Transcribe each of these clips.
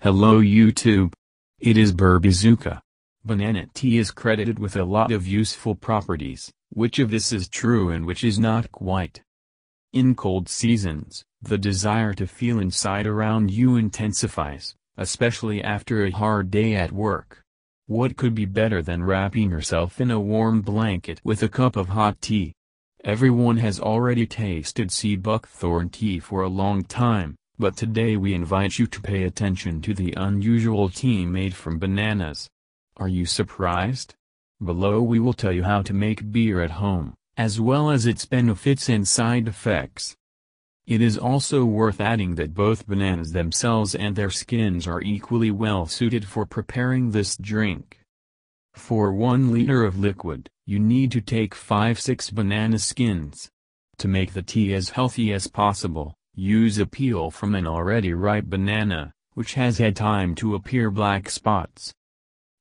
Hello YouTube. It is Berbazooka. Banana tea is credited with a lot of useful properties. Which of this is true and which is not quite? In cold seasons, the desire to feel inside around you intensifies, especially after a hard day at work. What could be better than wrapping yourself in a warm blanket with a cup of hot tea? Everyone has already tasted sea buckthorn tea for a long time, but today we invite you to pay attention to the unusual tea made from bananas. Are you surprised? Below we will tell you how to make beer at home, as well as its benefits and side effects. It is also worth adding that both bananas themselves and their skins are equally well suited for preparing this drink. For 1 liter of liquid, you need to take 5-6 banana skins. To make the tea as healthy as possible, use a peel from an already ripe banana, which has had time to appear black spots.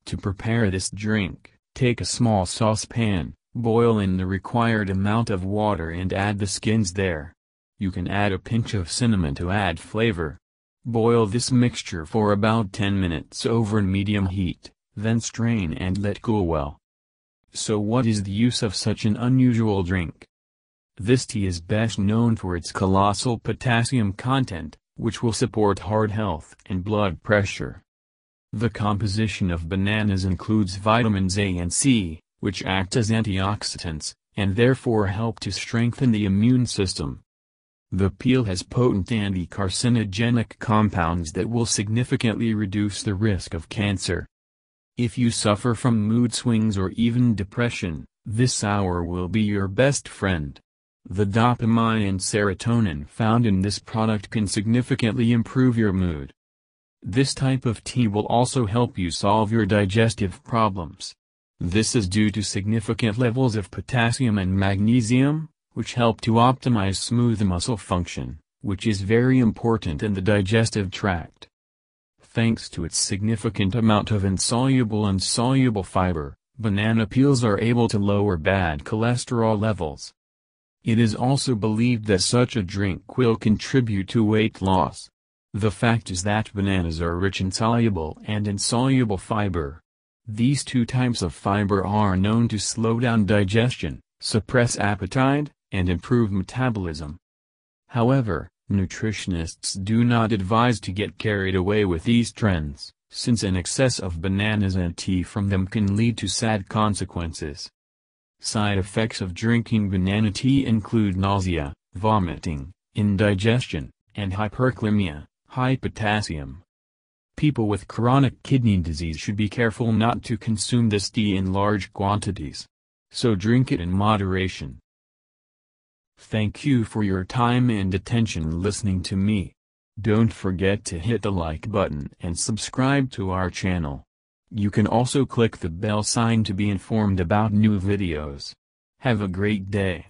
To prepare this drink, take a small saucepan, boil in the required amount of water and add the skins there. You can add a pinch of cinnamon to add flavor. Boil this mixture for about 10 minutes over medium heat, then strain and let cool well. So what is the use of such an unusual drink? This tea is best known for its colossal potassium content, which will support heart health and blood pressure. The composition of bananas includes vitamins A and C, which act as antioxidants, and therefore help to strengthen the immune system. The peel has potent anti-carcinogenic compounds that will significantly reduce the risk of cancer. If you suffer from mood swings or even depression, this sour will be your best friend. The dopamine and serotonin found in this product can significantly improve your mood. This type of tea will also help you solve your digestive problems. This is due to significant levels of potassium and magnesium, which help to optimize smooth muscle function, which is very important in the digestive tract. Thanks to its significant amount of insoluble and soluble fiber, banana peels are able to lower bad cholesterol levels. It is also believed that such a drink will contribute to weight loss. The fact is that bananas are rich in soluble and insoluble fiber. These two types of fiber are known to slow down digestion, suppress appetite, and improve metabolism. However, nutritionists do not advise to get carried away with these trends, since an excess of bananas and tea from them can lead to sad consequences. Side effects of drinking banana tea include nausea, vomiting, indigestion, and hyperkalemia, high potassium. People with chronic kidney disease should be careful not to consume this tea in large quantities. So drink it in moderation. Thank you for your time and attention listening to me. Don't forget to hit the like button and subscribe to our channel. You can also click the bell sign to be informed about new videos. Have a great day.